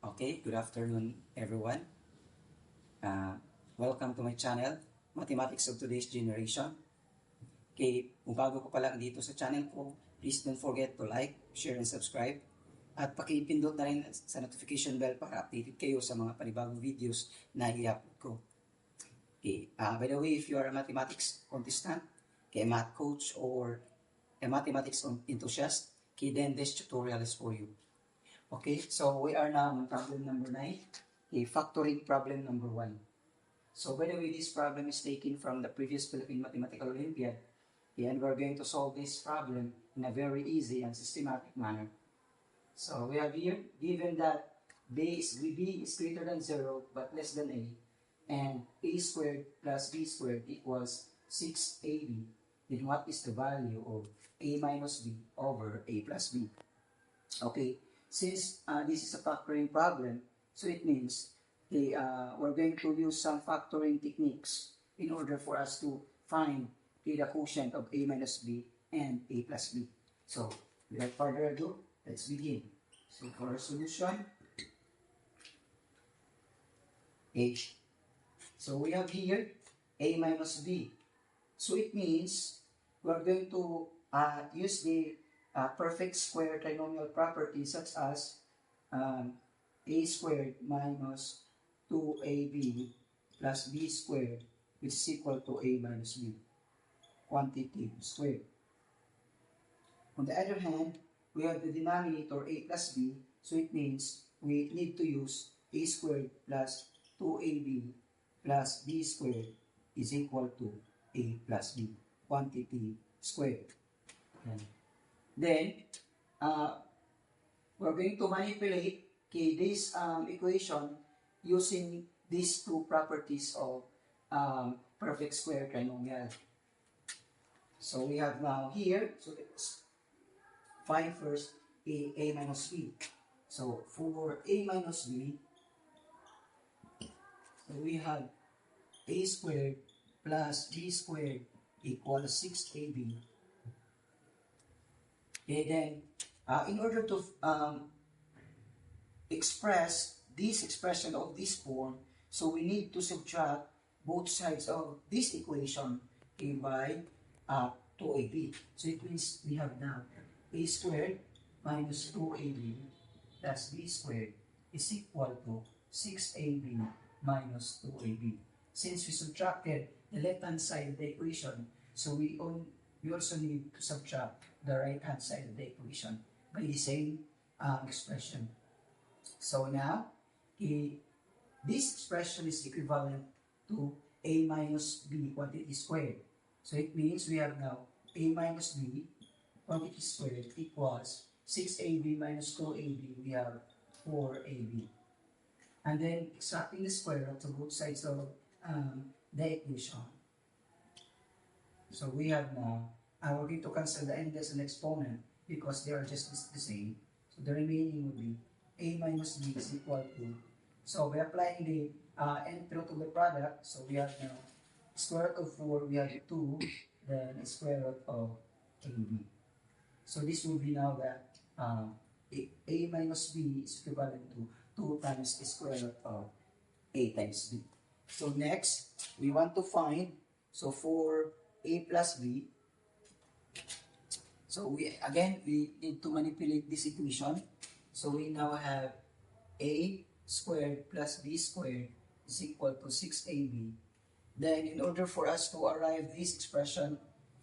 Okay, good afternoon everyone. Uh, Welcome to my channel, Mathematics of Today's Generation. Okay, kung bago ko pa lang dito sa channel ko, please don't forget to like, share, and subscribe. At pakipindot na rin sa notification bell para updated kayo sa mga panibagong videos na i-upload ko. Okay, by the way, if you are a mathematics contestant, a math coach, or a mathematics enthusiast, then this tutorial is for you. Okay, so we are now on problem number 9, factoring problem number 1. So by the way, this problem is taken from the previous Philippine Mathematical Olympiad, and we're going to solve this problem in a very easy and systematic manner. So we have here, given that b is greater than 0 but less than a, and a squared plus b squared equals 6ab, then what is the value of a minus b over a plus b? Okay, since this is a factoring problem, so it means we're going to use some factoring techniques in order for us to find the quotient of a minus b and a plus b. So, without further ado, let's begin. So, for our solution, a. So, we have here a minus b. So, it means we're going to use the perfect square trinomial property such as a squared minus 2ab plus b squared, which is equal to a minus b, quantity squared. On the other hand, we have the denominator a plus b, so it means we need to use a squared plus 2ab plus b squared is equal to a plus b, quantity squared. Then, we're going to manipulate this equation using these two properties of perfect square trinomial. So we have now here, so let's find first a minus b. So for a minus b, we have a squared plus b squared equals 6ab. Okay, then in order to express this expression of this form, so we need to subtract both sides of this equation by 2ab. So it means we have now a squared minus 2ab plus b squared is equal to 6ab minus 2ab. Since we subtracted the left-hand side of the equation, so we also need to subtract the right-hand side of the equation by the same expression. So now, this expression is equivalent to a minus b quantity squared. So it means we have now a minus b quantity squared equals 6ab minus 2ab, we have 4ab. And then extracting the square root of both sides of the equation. So we have now, we're going to cancel the endless and exponent because they are just the same. So the remaining would be a minus b is equal to, so by applying the nth root of the product, so we have now square root of 4, we have 2, then square root of ab. So this will be now that a minus b is equivalent to 2 times the square root of a times b. So next, we want to find, so for a plus b, so we need to manipulate this equation. So we now have a squared plus b squared is equal to 6ab. Then in order for us to arrive this expression,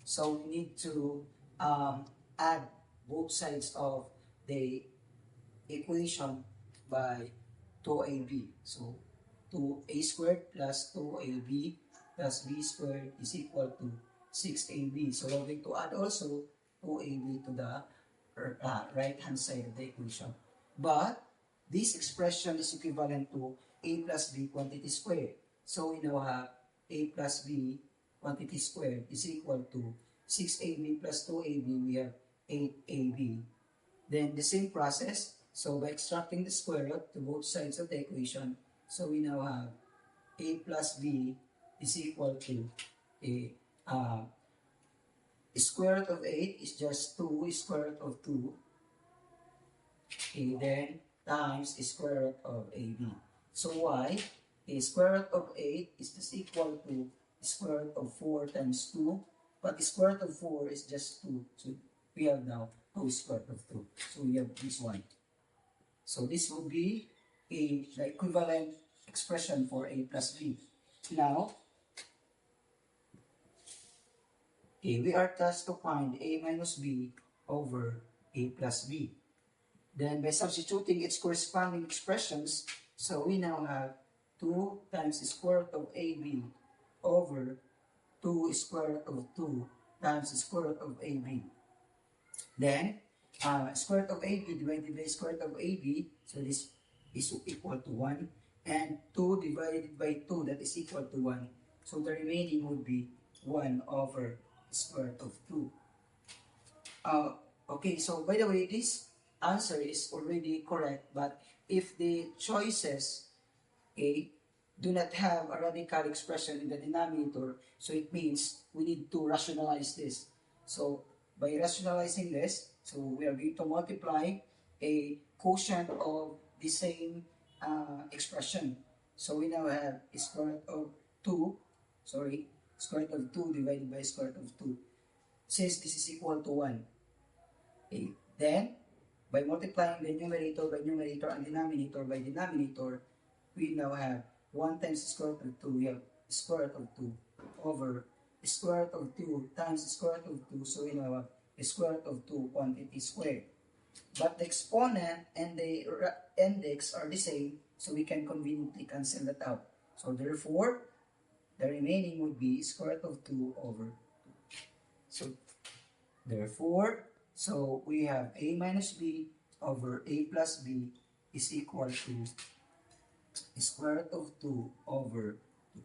so we need to add both sides of the equation by 2ab. So 2a squared plus 2ab plus b squared is equal to 6ab. So we're going to add also 2ab to the right hand side of the equation. But this expression is equivalent to a plus b quantity squared. So we now have a plus b quantity squared is equal to 6ab plus 2ab, we have 8ab. Then the same process, so by extracting the square root to both sides of the equation, so we now have a plus b is equal to a square root of 8 is just 2 square root of 2. Okay, then times the square root of AB. So y, the square root of 8 is just equal to the square root of 4 times 2, but the square root of 4 is just 2. So we have now 2 square root of 2. So we have this one. So this will be the equivalent expression for a plus b. Now, we are tasked to find a minus b over a plus b. Then by substituting its corresponding expressions, so we now have 2 times the square root of AB over 2 square root of 2 times the square root of AB. Then, square root of AB divided by square root of AB, so this is equal to 1. And 2 divided by 2, that is equal to 1. So the remaining would be 1 over square root of 2. Okay, so by the way, this answer is already correct, but if the choices do not have a radical expression in the denominator, so it means we need to rationalize this. So by rationalizing this, so we are going to multiply a quotient of the same expression. So we now have square root of 2, square root of 2 divided by square root of 2. Since this is equal to 1. Okay. Then, by multiplying the numerator by numerator and denominator by denominator, we now have 1 times the square root of 2, we have square root of 2 over the square root of 2 times the square root of 2, so we now have the square root of 2 quantity squared. But the exponent and the index are the same, so we can conveniently cancel that out. So therefore, the remaining would be square root of 2 over 2. So therefore, so we have a minus b over a plus b is equal to square root of 2 over 2.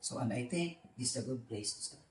So, and I think this is a good place to start.